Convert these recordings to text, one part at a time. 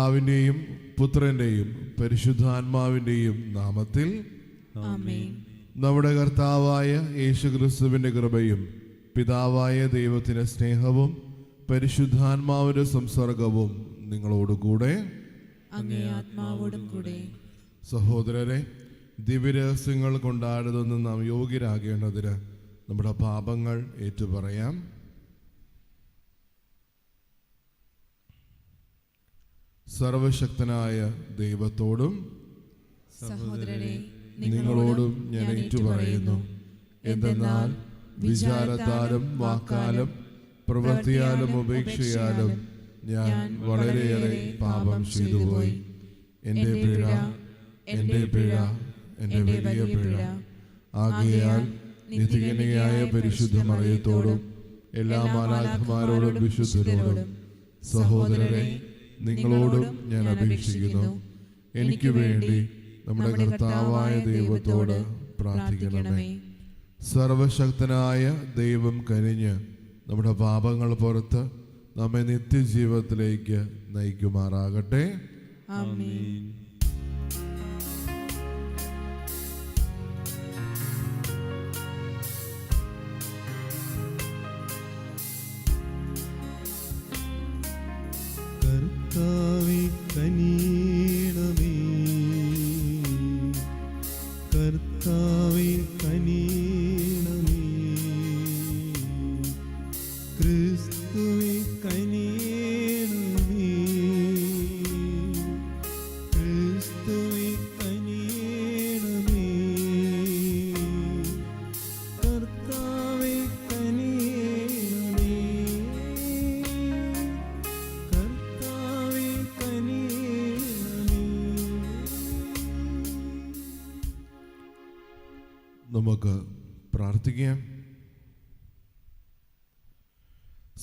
പിതാവിൻ്റെയും പുത്രൻ്റെയും പരിശുദ്ധാത്മാവിൻ്റെയും നാമത്തിൽ ആമേൻ. നമ്മുടെ കർത്താവായ യേശുക്രിസ്തുവിൻ്റെ കൃപയും പിതാവായ ദൈവത്തിൻ്റെ സ്നേഹവും പരിശുദ്ധാത്മാവിൻ്റെ സംസർഗവും നിങ്ങളോടുകൂടെ അങ്ങേ ആത്മാവോടും കൂടെ. സഹോദരരെ, ദിവ്യരഹസ്യങ്ങൾ കൊണ്ടാടുന്ന നാം യോഗ്യരാകേണ്ടതിന് നമ്മുടെ പാപങ്ങൾ ഏറ്റുപറയാം. സർവശക്തനായ ദൈവത്തോടും സഹോദരരെ, നിങ്ങളോടും ഞാൻ ഏറ്റുപറയുന്നു. എന്തെന്നാൽ വിചാരത്താലും വാക്കാലും പ്രവൃത്തിയാലും ഉപേക്ഷയാലും ഞാൻ വളരെയേറെ പാപം ചെയ്തുപോയി. എൻ്റെ പിഴ, എൻ്റെ പിഴ, എൻ്റെ വലിയ പിഴ. ആകയാൽ നിത്യകന്യകയായ പരിശുദ്ധ മറിയത്തോടും എല്ലാ മാലാഖമാരോടും വിശുദ്ധരോടും സഹോദരരെ, നിങ്ങളോടും ഞാൻ അപേക്ഷിക്കുന്നു, എനിക്ക് വേണ്ടി നമ്മുടെ കർത്താവായ ദൈവത്തോട് പ്രാർത്ഥിക്കണമേ. സർവശക്തനായ ദൈവം കനിഞ്ഞ് നമ്മുടെ പാപങ്ങൾ പുറത്ത് നമ്മെ നിത്യജീവിതത്തിലേക്ക് നയിക്കുമാറാകട്ടെ. ആമേൻ. കർത്താവേ കനിയണമേ, കർത്താവേ കനിയണമേ, ക്രിസ്തുവേ കനിയണമേ, ക്രിസ്തുവേ കനിയണമേ, കർത്താവേ കനിയണമേ, കർത്താവേ കനിയണമേ. നമുക്ക് പ്രാർത്ഥിക്കാം.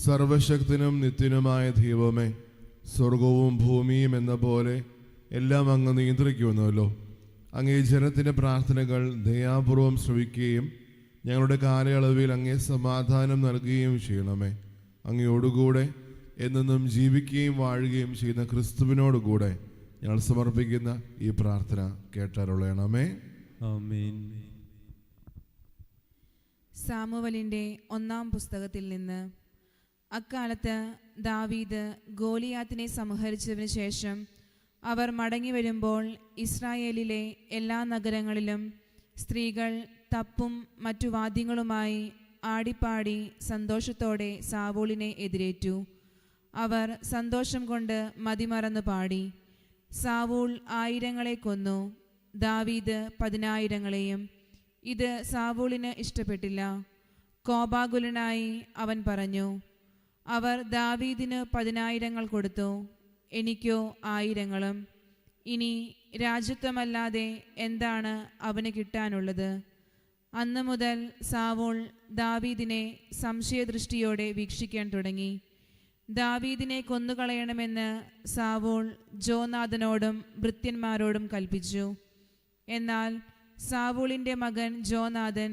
സർവശക്തനും നിത്യനുമായ ദൈവമേ, സ്വർഗവും ഭൂമിയും എന്ന പോലെ എല്ലാം അങ്ങ് നിയന്ത്രിക്കുമെന്നല്ലോ. അങ്ങേ ജനത്തിൻ്റെ പ്രാർത്ഥനകൾ ദയാപൂർവം ശ്രവിക്കുകയും ഞങ്ങളുടെ കാലയളവിൽ അങ്ങേ സമാധാനം നൽകുകയും ചെയ്യണമേ. അങ്ങയോടുകൂടെ എന്നെന്നും ജീവിക്കുകയും വാഴുകയും ചെയ്യുന്ന ക്രിസ്തുവിനോടുകൂടെ ഞങ്ങൾ സമർപ്പിക്കുന്ന ഈ പ്രാർത്ഥന കേട്ടരുളയണമേ. ആമേൻ. സാമുവലിന്റെ 1-ാം പുസ്തകത്തിൽ നിന്ന്. അക്കാലത്ത് ദാവീദ് ഗോലിയാത്തിനെ സംഹരിച്ചതിനു ശേഷം അവർ മടങ്ങി വരുമ്പോൾ ഇസ്രായേലിലെ എല്ലാ നഗരങ്ങളിലും സ്ത്രീകൾ തപ്പും മറ്റു വാദ്യങ്ങളുമായി ആടിപ്പാടി സന്തോഷത്തോടെ സാവൂളിനെ എതിരേറ്റു. അവർ സന്തോഷം കൊണ്ട് മതിമറന്നു പാടി. സാവൂൾ 1000 കൊന്നു, ദാവീദ് 10,000. ഇത് സാവൂളിന് ഇഷ്ടപ്പെട്ടില്ല. കോപാകുലനായി അവൻ പറഞ്ഞു, അവർ ദാവീദിന് 10,000 കൊടുത്തു, എനിക്കോ 1000. ഇനി രാജ്യത്വമല്ലാതെ എന്താണ് അവന് കിട്ടാനുള്ളത്? അന്നു മുതൽ സാവൂൾ ദാവീദിനെ സംശയദൃഷ്ടിയോടെ വീക്ഷിക്കാൻ തുടങ്ങി. ദാവീദിനെ കൊന്നുകളയണമെന്ന് സാവൂൾ ജോനാഥനോടും ഭൃത്യന്മാരോടും കൽപ്പിച്ചു. എന്നാൽ സാവൂളിൻ്റെ മകൻ ജോനാഥൻ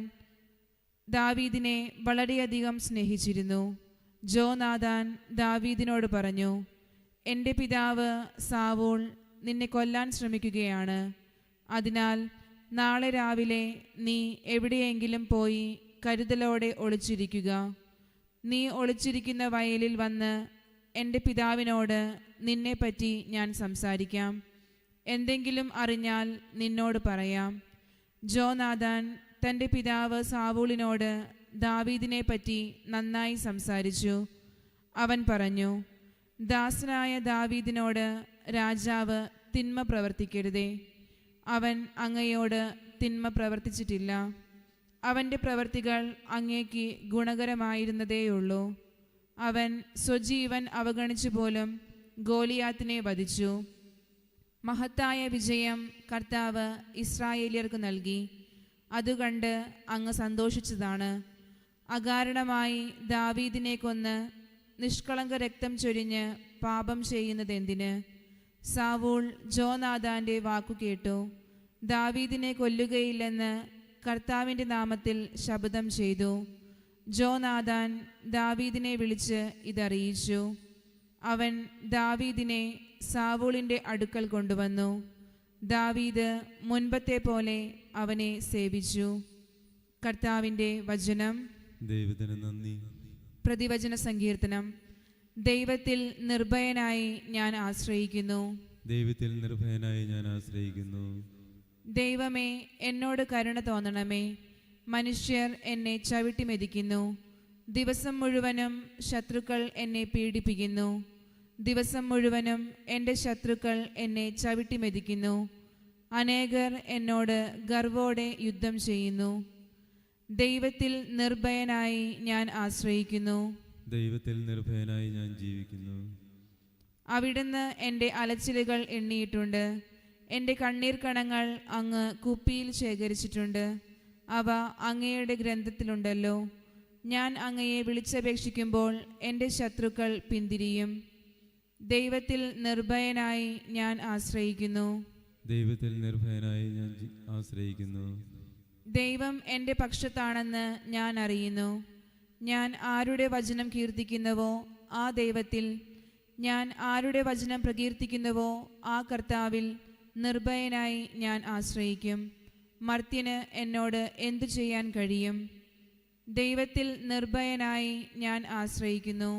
ദാവീദിനെ വളരെയധികം സ്നേഹിച്ചിരുന്നു. ജോനാഥാൻ ദാവീദിനോട് പറഞ്ഞു, എൻ്റെ പിതാവ് സാവൂൾ നിന്നെ കൊല്ലാൻ ശ്രമിക്കുകയാണ്. അതിനാൽ നാളെ രാവിലെ നീ എവിടെയെങ്കിലും പോയി കരുതലോടെ ഒളിച്ചിരിക്കുക. നീ ഒളിച്ചിരിക്കുന്ന വയലിൽ വന്ന് എൻ്റെ പിതാവിനോട് നിന്നെപ്പറ്റി ഞാൻ സംസാരിക്കാം. എന്തെങ്കിലും അറിഞ്ഞാൽ നിന്നോട് പറയാം. ജോനാഥാൻ തൻ്റെ പിതാവ് സാവൂളിനോട് ദാവീദിനെ പറ്റി നന്നായി സംസാരിച്ചു. അവൻ പറഞ്ഞു, ദാസനായ ദാവീദിനോട് രാജാവ് തിന്മ പ്രവർത്തിക്കരുതേ. അവൻ അങ്ങയോട് തിന്മ പ്രവർത്തിച്ചിട്ടില്ല. അവൻ്റെ പ്രവൃത്തികൾ അങ്ങേക്ക് ഗുണകരമായിരുന്നതേയുള്ളൂ. അവൻ സ്വജീവൻ അവഗണിച്ചു പോലും ഗോലിയാത്തിനെ വധിച്ചു. മഹത്തായ വിജയം കർത്താവ് ഇസ്രായേലിയർക്ക് നൽകി. അതുകണ്ട് അങ്ങ് സന്തോഷിച്ചതാണ്. അകാരണമായി ദാവീദിനെ കൊന്ന് നിഷ്കളങ്ക രക്തം ചൊരിഞ്ഞ് പാപം ചെയ്യുന്നതെന്തിന്? സാവൂൾ ജോനാഥാൻ്റെ വാക്കു കേട്ടു. ദാവീദിനെ കൊല്ലുകയില്ലെന്ന് കർത്താവിൻ്റെ നാമത്തിൽ ശപഥം ചെയ്തു. ജോനാഥാൻ ദാവീദിനെ വിളിച്ച് ഇതറിയിച്ചു. അവൻ ദാവീദിനെ സാവൂളിൻ്റെ അടുക്കൽ കൊണ്ടുവന്നു. ദാവീദ് മുൻപത്തെ പോലെ അവനെ സേവിച്ചു. കർത്താവിൻ്റെ വചനം. ദൈവത്തിന് നന്ദി. പ്രതിവചന സങ്കീർത്തനം. ദൈവത്തിൽ നിർഭയനായി ഞാൻ ആശ്രയിക്കുന്നു. ദൈവത്തിൽ നിർഭയനായി ഞാൻ ആശ്രയിക്കുന്നു. ദൈവമേ, എന്നോട് കരുണ തോന്നണമേ. മനുഷ്യർ എന്നെ ചവിട്ടി മെതിക്കുന്നു. ദിവസം മുഴുവനും ശത്രുക്കൾ എന്നെ പീഡിപ്പിക്കുന്നു. ദിവസം മുഴുവനും എൻ്റെ ശത്രുക്കൾ എന്നെ ചവിട്ടി മെതിക്കുന്നു. അനേകർ എന്നോട് ഗർവോടെ യുദ്ധം ചെയ്യുന്നു. ദൈവത്തിൽ നിർഭയനായി ഞാൻ ആശ്രയിക്കുന്നു. ദൈവത്തിൽ നിർഭയനായി ഞാൻ ജീവിക്കുന്നു. അവിടുന്ന് എൻ്റെ അലച്ചിലുകൾ എണ്ണിയിട്ടുണ്ട്. എൻ്റെ കണ്ണീർ കണങ്ങൾ അങ്ങ് കുപ്പിയിൽ ശേഖരിച്ചിട്ടുണ്ട്. അവ അങ്ങയുടെ ഗ്രന്ഥത്തിലുണ്ടല്ലോ. ഞാൻ അങ്ങയെ വിളിച്ചപേക്ഷിക്കുമ്പോൾ എൻ്റെ ശത്രുക്കൾ പിന്തിരിയും. ദൈവത്തിൽ നിർഭയനായി ഞാൻ ആശ്രയിക്കുന്നു. ദൈവത്തിൽ നിർഭയനായി ഞാൻ ആശ്രയിക്കുന്നു. ദൈവം എൻ്റെ പക്ഷത്താണെന്ന് ഞാൻ അറിയുന്നു. ഞാൻ ആരുടെ വചനം കീർത്തിക്കുന്നുവോ ആ ദൈവത്തിൽ, ഞാൻ ആരുടെ വചനം പ്രകീർത്തിക്കുന്നുവോ ആ കർത്താവിൽ നിർഭയനായി ഞാൻ ആശ്രയിക്കും. മർത്യന് എന്നോട് എന്തു ചെയ്യാൻ കഴിയും? ദൈവത്തിൽ നിർഭയനായി ഞാൻ ആശ്രയിക്കുന്നു.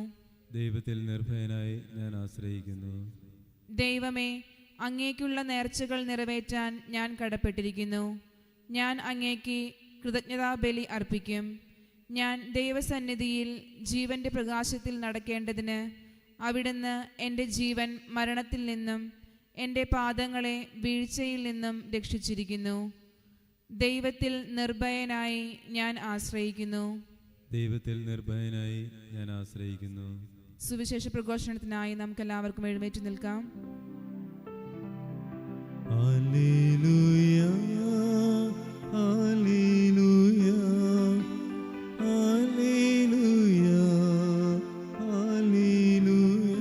ദൈവത്തിൽ നിർഭയനായി ഞാൻ ആശ്രയിക്കുന്നു. ദൈവമേ, അങ്ങേക്കുള്ള നേർച്ചകൾ നിറവേറ്റാൻ ഞാൻ കടപ്പെട്ടിരിക്കുന്നു. ഞാൻ അങ്ങേക്ക് കൃതജ്ഞതാബലി അർപ്പിക്കും. ഞാൻ ദൈവസന്നിധിയിൽ ജീവന്റെ പ്രകാശത്തിൽ നടക്കേണ്ടതിന് അവിടുന്ന് എൻ്റെ ജീവൻ മരണത്തിൽ നിന്നും എൻ്റെ പാദങ്ങളെ വീഴ്ചയിൽ നിന്നും രക്ഷിച്ചിരിക്കുന്നു. ദൈവത്തിൽ നിർഭയനായി ഞാൻ ആശ്രയിക്കുന്നു. ദൈവത്തിൽ നിർഭയനായി ഞാൻ ആശ്രയിക്കുന്നു. സുവിശേഷ പ്രഘോഷണത്തിനായി നമുക്കെല്ലാവർക്കും എഴുന്നേറ്റ് നിൽക്കാം. Hallelujah, hallelujah, hallelujah, hallelujah.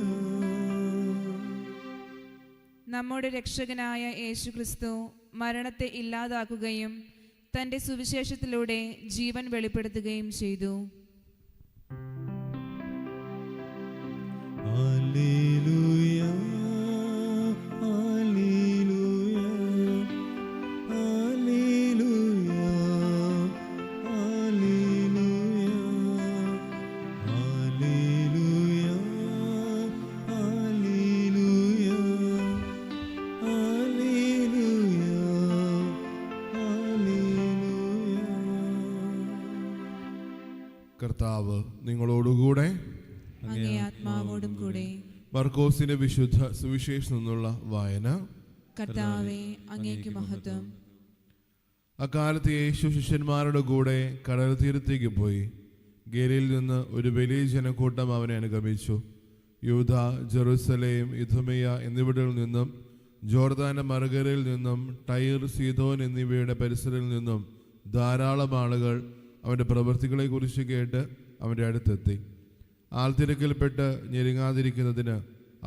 നമ്മുടെ രക്ഷകനായ യേശുക്രിസ്തു മരണത്തെ ഇല്ലാതാക്കുകയും തൻ്റെ സുവിശേഷത്തിലൂടെ ജീവൻ വെളിപ്പെടുത്തുകയും ചെയ്തു. Hallelujah, hallelujah, hallelujah, hallelujah, hallelujah, hallelujah, hallelujah, hallelujah. കർത്താവ് നിങ്ങളോടുകൂടെ. അങ്ങേ ആത്മാവോടും കൂടെ. മർക്കോസിന്റെ വിശുദ്ധ സുവിശേഷം നിന്നുള്ള വായന. കർത്താവേ, അങ്ങേക്ക് മഹത്വം. അക്കാലത്ത് യേശു ശിഷ്യന്മാരുടെ കൂടെ കടൽ തീരത്തേക്ക് പോയി. ഗലീലയിൽ നിന്ന് ഒരു വലിയ ജനക്കൂട്ടം അവനെ അനുഗമിച്ചു. യൂദ, ജെറുസലേം, ഇദുമയ എന്നിവിടങ്ങളിൽ നിന്നും, ജോർദാന്റെ മറുകരയിൽ നിന്നും, ടൈർ, സീദോൻ എന്നിവയുടെ പരിസരത്തിൽ നിന്നും ധാരാളം ആളുകൾ അവൻ്റെ പ്രവൃത്തികളെക്കുറിച്ച് കേട്ട് അവൻ്റെ അടുത്തെത്തി. ആൾത്തിരക്കിൽപ്പെട്ട് ഞെരുങ്ങാതിരിക്കുന്നതിന്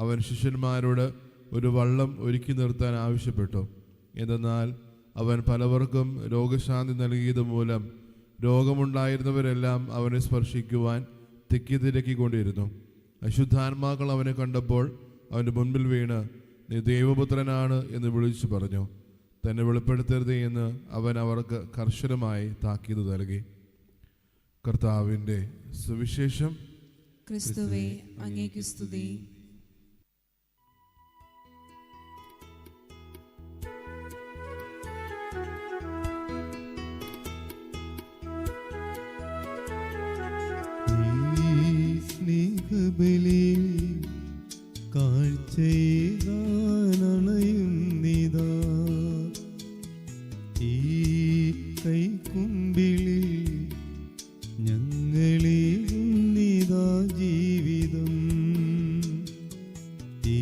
അവൻ ശിഷ്യന്മാരോട് ഒരു വള്ളം ഒരുക്കി നിർത്താൻ ആവശ്യപ്പെട്ടു. എന്തെന്നാൽ അവൻ പലവർക്കും രോഗശാന്തി നൽകിയത് മൂലം രോഗമുണ്ടായിരുന്നവരെല്ലാം അവനെ സ്പർശിക്കുവാൻ തിക്കിത്തിരക്കിക്കൊണ്ടിരുന്നു. അശുദ്ധാത്മാക്കൾ അവനെ കണ്ടപ്പോൾ അവൻ്റെ മുൻപിൽ വീണ്, നീ ദൈവപുത്രനാണ് എന്ന് വിളിച്ചു പറഞ്ഞു. തന്നെ വെളിപ്പെടുത്തരുത് എന്ന് അവൻ അവർക്ക് കർശനമായി താക്കീത് നൽകി. കർത്താവിൻ്റെ സുവിശേഷം. ക്രിസ്തുവേ, അങ്ങേക്ക് സ്തുതി. സ്നേഹബലി കാഴ്ചയേകാനണയുന്നിതാ, ഈ കൈക്കുമ്പിളിൽ ഞങ്ങളേകുന്നിതാ ജീവിതം. ഈ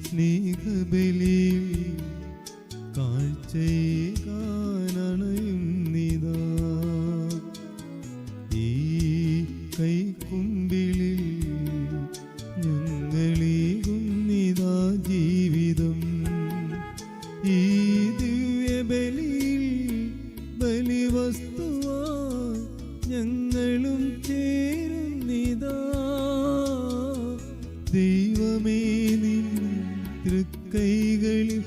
സ്നേഹബലി കാഴ്ചയേകാനണയുന്നിതാ, ഈ കൈക്കുമ്പിളിൽ ഞങ്ങളേകുന്നിതാ ജീവിതം. ഈ ദിവ്യബലിയിൽ ബലിവസ്തുവായി ഞങ്ങളും ചേരുന്നിതാ. ദൈവമേ, നിൻ തൃക്കൈകളിൽ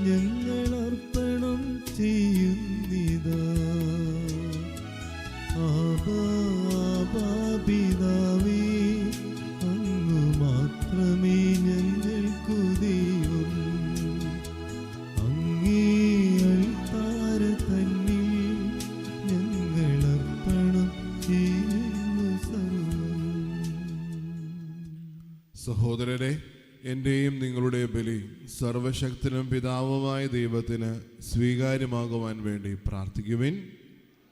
ഞങ്ങൾ അർപ്പണം ചെയ്യുന്നിതാ. ആബാ പിതാവേ, അങ്ങു മാത്രമേ ഞങ്ങൾക്കു ദൈവം. അങ്ങേ അൾത്താര തന്നിൽ ഞങ്ങൾ അർപ്പണം ചെയ്യുന്നു സർവ്വം. സഹോദരരെ, എൻ്റെയും നിങ്ങളുടെ ബലി സർവശക്തനും പിതാവുമായ ദൈവത്തിന് സ്വീകാര്യമാകുവാൻ വേണ്ടി പ്രാർത്ഥിക്കുവിൻ.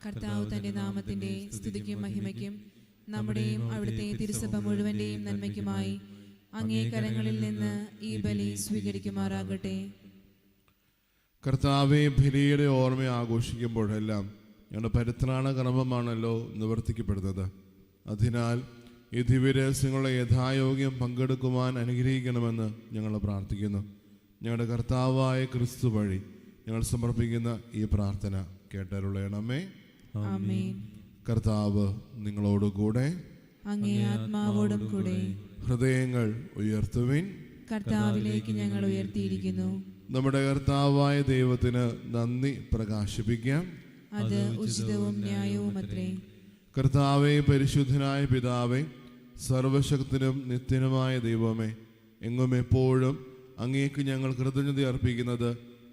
കർത്താവ് തന്റെ നാമത്തിന്റെ സ്തുതിക്കും മഹിമയ്ക്കും നമ്മുടെയും അവിടുത്തെ തിരുസഭ മുഴുവന്റെയും നന്മയ്ക്കുമായി അങ്ങേ കരങ്ങളിൽ നിന്ന് ഈ ബലി സ്വീകരിക്കുമാറാകട്ടെ. കർത്താവെ, ബലിയുടെ ഓർമ്മ ആഘോഷിക്കുമ്പോഴെല്ലാം ഞങ്ങളുടെ പരിത്രാണ കർമ്മമാണല്ലോ നിവർത്തിക്കപ്പെടുന്നത്. അതിനാൽ ഈ ദിവ്യരഹസ്യങ്ങളുടെ യഥായോഗ്യം പങ്കെടുക്കുവാൻ അനുഗ്രഹിക്കണമെന്ന് ഞങ്ങൾ പ്രാർത്ഥിക്കുന്നു. ഞങ്ങളുടെ കർത്താവായ ക്രിസ്തു വഴി ഞങ്ങൾ സമർപ്പിക്കുന്ന ഈ പ്രാർത്ഥന കേട്ടരുളയണമേ. ആമേൻ. കർത്താവ് നിങ്ങളോടുകൂടെ, അങ്ങേ ആത്മാവോടും കൂടെ. ഹൃദയങ്ങൾ ഉയർത്തുവിൻ. കർത്താവിലേക്ക് ഞങ്ങൾ ഉയർത്തിയിരിക്കുന്നു. നമ്മുടെ കർത്താവായ ദൈവത്തിന് നന്ദി പ്രകാശിപ്പിക്കാം. അത് ഉചിതവും ന്യായവുമത്രേ. കർത്താവേ, പരിശുദ്ധനായ പിതാവേ, സർവശക്തനും നിത്യനുമായ ദൈവമേ, എങ്ങും എപ്പോഴും അങ്ങേക്ക് ഞങ്ങൾ കൃതജ്ഞത അർപ്പിക്കുന്നത്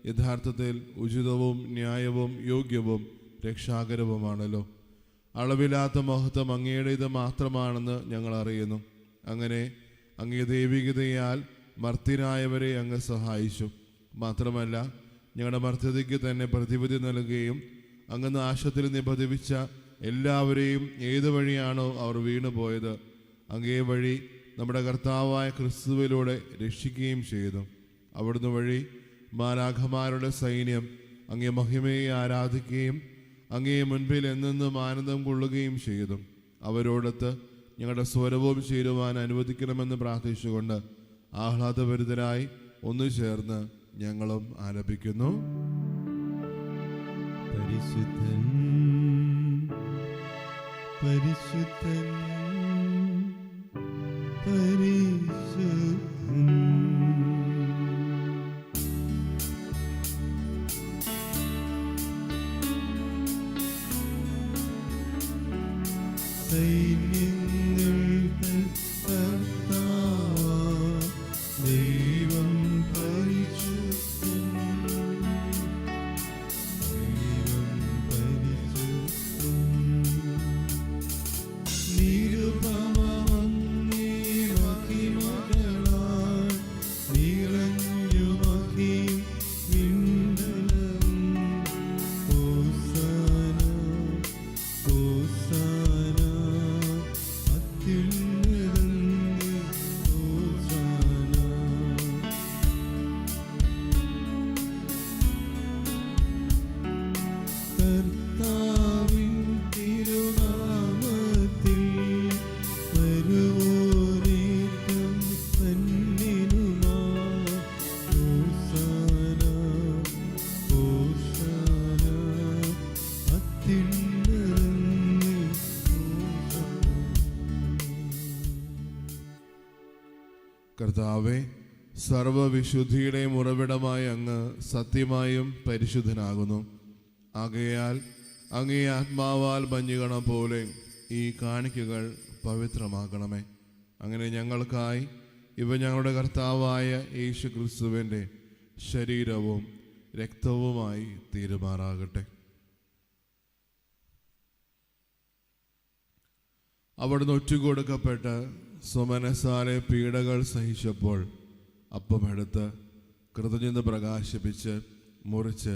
യഥാർത്ഥത്തിൽ ഉചിതവും ന്യായവും യോഗ്യവും രക്ഷാകരവുമാണല്ലോ. അളവില്ലാത്ത മഹത്വം അങ്ങയുടേത് മാത്രമാണെന്ന് ഞങ്ങൾ അറിയുന്നു. അങ്ങനെ അങ്ങേ ദൈവികതയാൽ മർത്യരായവരെ അങ്ങ് സഹായിച്ചു. മാത്രമല്ല, ഞങ്ങളുടെ മർത്യതയ്ക്ക് തന്നെ പ്രതിവിധി നൽകുകയും അങ്ങ് നാശത്തിൽ നിബന്ധിപ്പിച്ച എല്ലാവരെയും ഏത് വഴിയാണോ അവർ വീണുപോയത് അങ്ങേ വഴി നമ്മുടെ കർത്താവായ ക്രിസ്തുവിലൂടെ രക്ഷിക്കുകയും ചെയ്തു. അവിടുന്ന് വഴി മാലാഖമാരുടെ സൈന്യം അങ്ങേ മഹിമയെ ആരാധിക്കുകയും അങ്ങേ മുൻപിൽ എന്നെന്നും ആനന്ദം കൊള്ളുകയും ചെയ്തു. അവരോടൊത്ത് ഞങ്ങളുടെ സ്വരവും ചേരുവാൻ അനുവദിക്കണമെന്ന് പ്രാർത്ഥിച്ചുകൊണ്ട് ആഹ്ലാദഭരിതരായി ഒന്നു ചേർന്ന് ഞങ്ങളും ആലപിക്കുന്നു. പരിശുദ്ധൻ പരിശുദ്ധൻ പരിശുദ്ധൻ. സൈന്യങ്ങൾ കർത്താവാം ദൈവം പരിശുദ്ധൻ. ദൈവം പരിശുദ്ധൻ. നിരുപമങ്ങേ മഹിമകളാൽ നിറഞ്ഞു മഹിം വിണ്ടലം. ഹോസാന ഹോസാന അത്യുന്നതങ്ങളിൽ ഹോസാന. കർത്താവിൻ തിരുനാമത്തിൽ വരുവോരേറ്റം ധന്യനുമാ. ഹോസാന ഹോസാന അത്യുന്നതങ്ങളിൽ ഹോസാന. കർത്താവേ, സർവവിശുദ്ധിയുടെയും ഉറവിടമായ അങ്ങ് സത്യമായും പരിശുദ്ധനാകുന്നു. ആകയാൽ അങ്ങേ ആത്മാവാൽ മഞ്ഞുകണം പോലെ ഈ കാണിക്കകൾ പവിത്രമാക്കണമേ. അങ്ങനെ ഞങ്ങൾക്കായി ഇവ ഞങ്ങളുടെ കർത്താവായ യേശു ക്രിസ്തുവിൻ്റെ ശരീരവും രക്തവുമായി തീരുമാറാകട്ടെ. അവിടുന്ന് ഒറ്റുകൊടുക്കപ്പെട്ട് സ്വമനസാലെ പീഡകൾ സഹിച്ചപ്പോൾ അപ്പമെടുത്ത് കൃതജ്ഞത പ്രകാശിപ്പിച്ച് മുറിച്ച്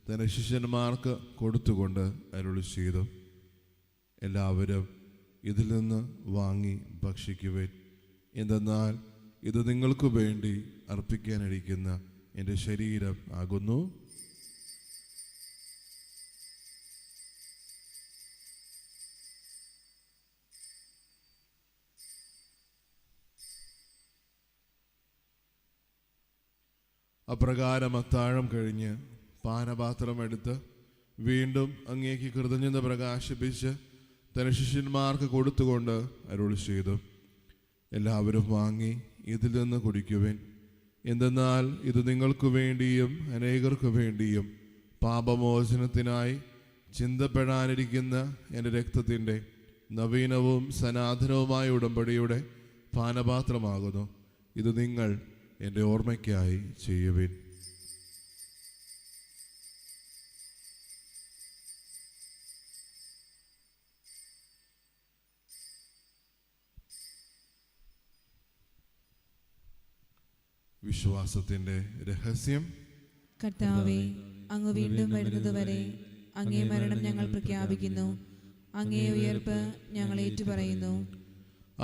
തൻ്റെ ശിഷ്യന്മാർക്ക് കൊടുത്തുകൊണ്ട് അരുളി ചെയ്തു, എല്ലാവരും ഇതിൽ നിന്ന് വാങ്ങി ഭക്ഷിക്കുവിൻ. എന്തെന്നാൽ ഇത് നിങ്ങൾക്ക് വേണ്ടി അർപ്പിക്കാനിരിക്കുന്ന എൻ്റെ ശരീരം ആകുന്നു. അപ്രകാരം അത്താഴം കഴിഞ്ഞ് പാനപാത്രം എടുത്ത് വീണ്ടും അങ്ങേക്ക് കൃതജ്ഞത പ്രകാശിപ്പിച്ച് തന്റെ ശിഷ്യന്മാർക്ക് കൊടുത്തുകൊണ്ട് അരുളി ചെയ്തു, എല്ലാവരും വാങ്ങി ഇതിൽ നിന്ന് കുടിക്കുവിൻ. എന്തെന്നാൽ ഇത് നിങ്ങൾക്ക് വേണ്ടിയും അനേകർക്കു വേണ്ടിയും പാപമോചനത്തിനായി ചിന്തപ്പെടാനിരിക്കുന്ന എൻ്റെ രക്തത്തിൻ്റെ നവീനവും സനാതനവുമായ ഉടമ്പടിയുടെ പാനപാത്രമാകുന്നു. ഇത് നിങ്ങൾ എൻ്റെ ഓർമ്മയ്ക്കായി ചെയ്യുവിൻ. വിശ്വാസത്തിൻ്റെ രഹസ്യം. കർത്താവേ, അങ്ങ് വീണ്ടും വരുന്നതുവരെ അങ്ങേ മരണം ഞങ്ങൾ പ്രഖ്യാപിക്കുന്നു. അങ്ങേ ഉയർപ്പ് ഞങ്ങൾ ഏറ്റുപറയുന്നു.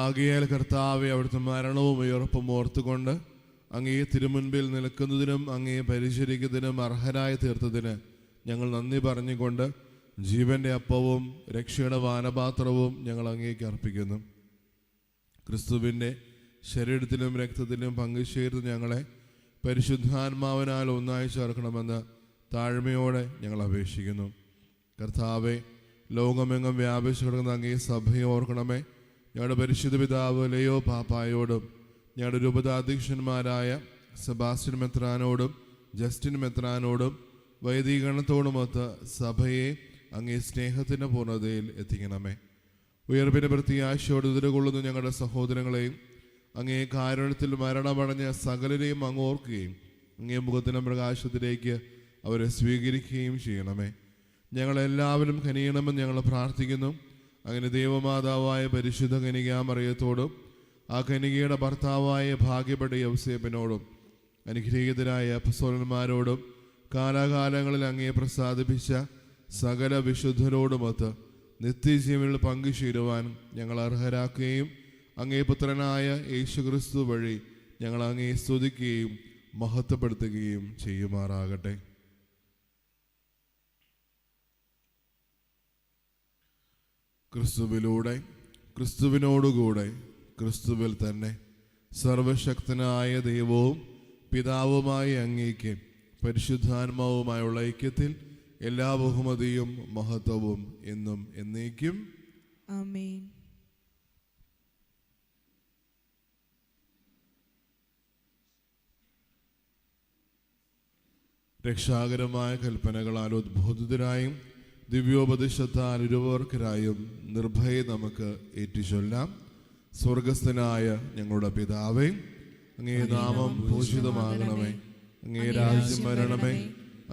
ആകയാൽ കർത്താവെ, അവിടുത്തെ മരണവും ഉയർപ്പും ഓർത്തുകൊണ്ട് അങ്ങേ തിരുമുൻപിൽ നിൽക്കുന്നതിനും അങ്ങേ പരിചരിക്കുന്നതിനും അർഹരായി തീർത്തതിന് ഞങ്ങൾ നന്ദി പറഞ്ഞുകൊണ്ട് ജീവന്റെ അപ്പവും രക്ഷയുടെ പാനപാത്രവും ഞങ്ങൾ അങ്ങേക്ക് അർപ്പിക്കുന്നു. ക്രിസ്തുവിൻ്റെ ശരീരത്തിലും രക്തത്തിലും പങ്കുചേർത്ത് ഞങ്ങളെ പരിശുദ്ധാത്മാവിനാൽ ഒന്നായി ചേർക്കണമെന്ന് താഴ്മയോടെ ഞങ്ങൾ അപേക്ഷിക്കുന്നു. കർത്താവെ, ലോകമെങ്ങും വ്യാപിച്ചു കിടക്കുന്ന അങ്ങേ സഭയെ ഓർക്കണമേ. ഞങ്ങളുടെ പരിശുദ്ധ പിതാവ് ലയോ പാപ്പായോടും ഞങ്ങളുടെ രൂപതാധ്യക്ഷന്മാരായ സെബാസ്റ്റ്യൻ മെത്രാനോടും ജസ്റ്റിൻ മെത്രാനോടും വൈദികഗണത്തോടുമൊത്ത് സഭയെ അങ്ങേ സ്നേഹത്തിൻ്റെ പൂർണ്ണതയിൽ എത്തിക്കണമേ. ഉയർപ്പിൻ്റെ പ്രത്യാശയോട് എതിരുകൊള്ളുന്ന ഞങ്ങളുടെ സഹോദരങ്ങളെയും അങ്ങേ കാരുണ്യത്തിൽ മരണമടഞ്ഞ സകലരെയും അങ്ങ് ഓർക്കുകയും അങ്ങേ മുഖത്തിൻ്റെ പ്രകാശത്തിലേക്ക് അവരെ സ്വീകരിക്കുകയും ചെയ്യണമേ. ഞങ്ങളെല്ലാവരും കനിയണമെന്ന് ഞങ്ങൾ പ്രാർത്ഥിക്കുന്നു. അങ്ങനെ ദൈവമാതാവായ പരിശുദ്ധ കന്യകാമറിയത്തോടും ആ കന്യകയുടെ ഭർത്താവായ ഭാഗ്യപ്പെട്ട യൗസേപ്പിനോടും അനുഗ്രഹീതരായ അപ്പസ്തോലന്മാരോടും കാലാകാലങ്ങളിൽ അങ്ങേ പ്രസാദിപ്പിച്ച സകല വിശുദ്ധരോടുമൊത്ത് നിത്യജീവനിൽ പങ്കുചേരുവാൻ ഞങ്ങൾ അർഹരാക്കുകയും അങ്ങേ പുത്രനായ യേശുക്രിസ്തു വഴി ഞങ്ങൾ അങ്ങേ സ്തുതിക്കുകയും മഹത്വപ്പെടുത്തുകയും ചെയ്യുമാറാകട്ടെ. ക്രിസ്തുവിലൂടെ, ക്രിസ്തുവിനോടുകൂടെ, ക്രിസ്തുവിൽ തന്നെ സർവശക്തനായ ദൈവവും പിതാവുമായ അങ്ങേക്ക് പരിശുദ്ധാത്മാവുമായുള്ള ഐക്യത്തിൽ എല്ലാ ബഹുമതിയും മഹത്വവും എന്നും എന്നേക്കും ആമേൻ. രക്ഷാകരമായ കൽപ്പനകളാൽ ഉദ്ബോധിതരായും ദിവ്യോപദേശത്താൽ ഇരുവർക്കരായും നിർഭയം നമുക്ക് ഏറ്റുചൊല്ലാം. സ്വർഗസ്ഥനായ ഞങ്ങളുടെ പിതാവേ, അങ്ങേ നാമം പൂജിതമാകണമേ. അങ്ങേ രാജ്യം വരണമേ.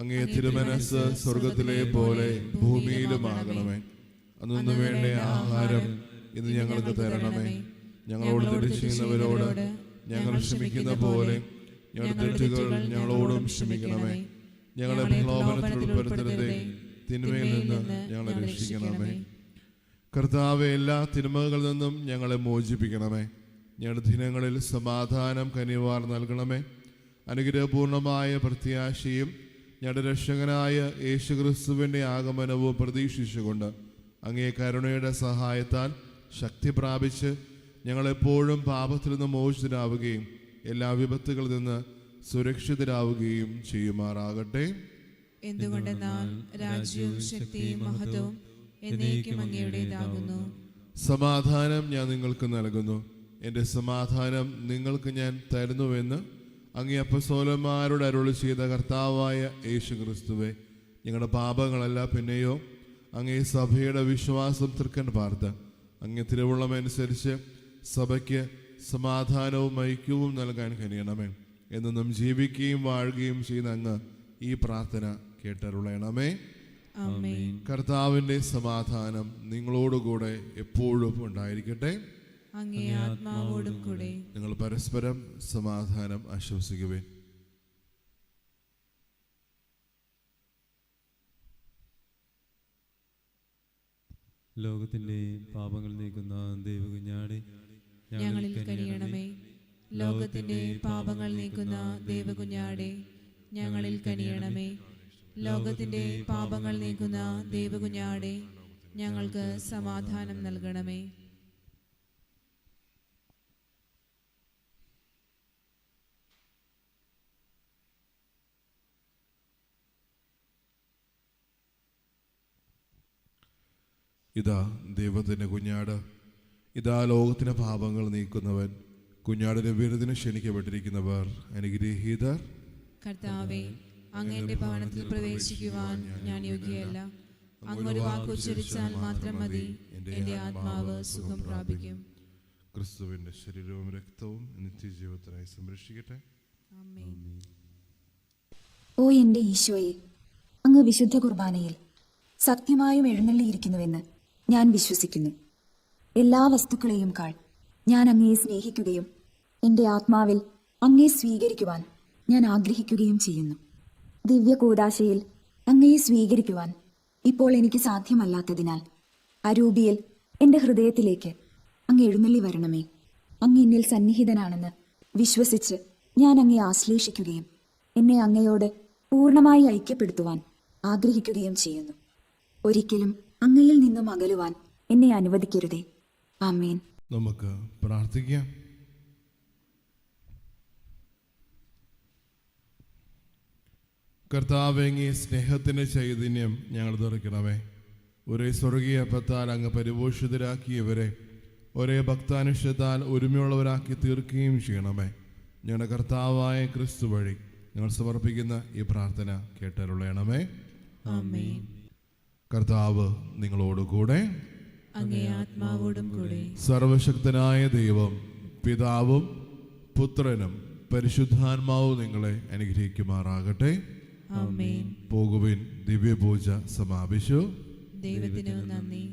അങ്ങേ തിരുമനസ്സ് സ്വർഗത്തിലെ പോലെ ഭൂമിയിലുമാകണമേ. അന്നു വേണ്ട ആഹാരം ഇന്ന് ഞങ്ങൾക്ക് തരണമേ. ഞങ്ങളോട് തെറ്റ് ചെയ്യുന്നവരോട് ഞങ്ങൾ ക്ഷമിക്കുന്ന പോലെ ഞങ്ങളുടെ തെറ്റുകൾ ഞങ്ങളോടും ക്ഷമിക്കണമേ. ഞങ്ങളെ പ്രലോഭനത്തിൽ ഉൾപ്പെടുത്തരുതേ, തിന്മയിൽ നിന്ന് ഞങ്ങളെ രക്ഷിക്കണമേ. കർത്താവെ, എല്ലാ തിന്മകളിൽ നിന്നും ഞങ്ങളെ മോചിപ്പിക്കണമേ. ഞങ്ങളുടെ ദിനങ്ങളിൽ സമാധാനം കനിവാർ നൽകണമേ. അനുഗ്രഹപൂർണമായ പ്രത്യാശയും ഞങ്ങളുടെ രക്ഷകനായ യേശുക്രിസ്തുവിൻ്റെ ആഗമനവും പ്രതീക്ഷിച്ചുകൊണ്ട് അങ്ങേ കരുണയുടെ സഹായത്താൽ ശക്തി പ്രാപിച്ച് ഞങ്ങളെപ്പോഴും പാപത്തിൽ നിന്ന് മോചിതരാവുകയും എല്ലാ വിപത്തുകളിൽ നിന്ന് സുരക്ഷിതരാവുകയും ചെയ്യുമാറാകട്ടെ. എന്തുകൊണ്ടെന്നാൽ രാജ്യവും ശക്തിയും മഹത്വവും എന്നേക്കും അങ്ങയുടേതാകുന്നു. സമാധാനം ഞാൻ നിങ്ങൾക്ക് നൽകുന്നു, എൻ്റെ സമാധാനം നിങ്ങൾക്ക് ഞാൻ തരുന്നുവെന്ന് അങ്ങേ അപ്പസ്തോലന്മാരോട് അരുളി ചെയ്ത കർത്താവായ യേശുക്രിസ്തുവേ, ഞങ്ങളുടെ പാപങ്ങളല്ല പിന്നെയോ അങ്ങേ സഭയുടെ വിശ്വാസം തൃക്കൻ പാർത്ത് അങ്ങേ തിരുവുള്ളമനുസരിച്ച് സഭയ്ക്ക് സമാധാനവും ഐക്യവും നൽകാൻ കഴിയണമേ. എന്നും ജീവിക്കുകയും വാഴുകയും ചെയ്യുന്ന അങ്ങ് ഈ പ്രാർത്ഥന കേട്ടരുളയണമേ. ആമേൻ. കർത്താവിൻ്റെ സമാധാനം നിങ്ങളോടുകൂടെ എപ്പോഴും ഉണ്ടായിരിക്കട്ടെ. അങ്ങേ ആത്മാവോടും കൂടെ. നിങ്ങൾ പരസ്പരം സമാധാനം ആശംസിക്കുവേൻ. ലോകത്തിന്റെ പാപങ്ങൾ നീക്കുന്ന ദൈവകുഞ്ഞാടെ ഞങ്ങളിൽ കനിയണമേ. ലോകത്തിന്റെ പാപങ്ങൾ നീക്കുന്ന ദൈവകുഞ്ഞാടെ ഞങ്ങളിൽ കനിയണമേ. ലോകത്തിന്റെ പാപങ്ങൾ നീക്കുന്ന ദൈവകുഞ്ഞാടെ ഞങ്ങൾക്ക് സമാധാനം നൽകണമേ. ഇതാ ദൈവത്തിൻ്റെ കുഞ്ഞാട്, ഇതാ ലോകത്തിൻ്റെ പാപങ്ങൾ നീക്കുന്നവൻ. കുഞ്ഞാടിന്റെ വിരുദിന് ക്ഷണിക്കപ്പെട്ടിരിക്കുന്നവർ അനുഗ്രഹീതർ. കർത്താവേ, അങ്ങയുടെ ഭവനത്തിൽ പ്രവേശിക്കുവാൻ ഞാൻ യോഗ്യയല്ല. അങ്ങൊരു വാക്കുച്ചരിച്ചാൽ മാത്രം മതി, എന്റെ ആത്മാവ് സുഖം പ്രാപിക്കും. ക്രിസ്തുവിന്റെ ശരീരവും രക്തവും നിത്യജീവിതത്തിനായി സംരക്ഷിക്കട്ടെ. ആമേൻ. ഓ എൻ്റെ ഈശോയെ, അങ്ങ് വിശുദ്ധ കുർബാനയിൽ സത്യമായും എഴുന്നള്ളിയിരിക്കുന്നുവെന്ന് ഞാൻ വിശ്വസിക്കുന്നു. എല്ലാ വസ്തുക്കളെയും കാൾ ഞാൻ അങ്ങയെ സ്നേഹിക്കുകയും എൻ്റെ ആത്മാവിൽ അങ്ങയെ സ്വീകരിക്കുവാൻ ഞാൻ ആഗ്രഹിക്കുകയും ചെയ്യുന്നു. ദിവ്യ കൂദാശയിൽ അങ്ങയെ സ്വീകരിക്കുവാൻ ഇപ്പോൾ എനിക്ക് സാധ്യമല്ലാത്തതിനാൽ അരൂപിയിൽ എൻ്റെ ഹൃദയത്തിലേക്ക് അങ്ങ് എഴുന്നള്ളി വരണമേ. അങ്ങ് എന്നിൽ സന്നിഹിതനാണെന്ന് വിശ്വസിച്ച് ഞാൻ അങ്ങയെ ആശ്ലേഷിക്കുകയും എന്നെ അങ്ങയോട് പൂർണ്ണമായി ഐക്യപ്പെടുത്തുവാൻ ആഗ്രഹിക്കുകയും ചെയ്യുന്നു. ഒരിക്കലും അങ്ങയിൽ നിന്നും അകലുവാൻ എന്നെ അനുവദിക്കരുതേ. ആമേൻ. നമുക്ക് പ്രാർത്ഥിക്കാം. കർത്താവേ, അങ്ങേ സ്നേഹത്തിന്റെ ചൈതന്യം ഞങ്ങൾ നിറയ്ക്കണമേ. ഒരേ സ്വർഗീയ അപ്പത്താൽ അങ്ങ് പരിപോഷിതരാക്കിയവരെ ഒരേ ഭക്താനുഷ്ഠത്താൽ ഒരുമയുള്ളവരാക്കി തീർക്കുകയും ചെയ്യണമേ. ഞങ്ങളുടെ കർത്താവായ ക്രിസ്തു വഴി ഞങ്ങൾ സമർപ്പിക്കുന്ന ഈ പ്രാർത്ഥന കേട്ടരുളയണമേ. ആമേൻ. കർത്താവ് നിങ്ങളോടുകൂടെ, അങ്ങേ ആത്മാവോടും കൂടെ. സർവശക്തനായ ദൈവം പിതാവും പുത്രനും പരിശുദ്ധാത്മാവും നിങ്ങളെ അനുഗ്രഹിക്കുമാറാകട്ടെ. ആമേൻ. പോകുവിൻ, ദിവ്യപൂജ സമാപിച്ചു. ദൈവത്തിന് നന്ദി.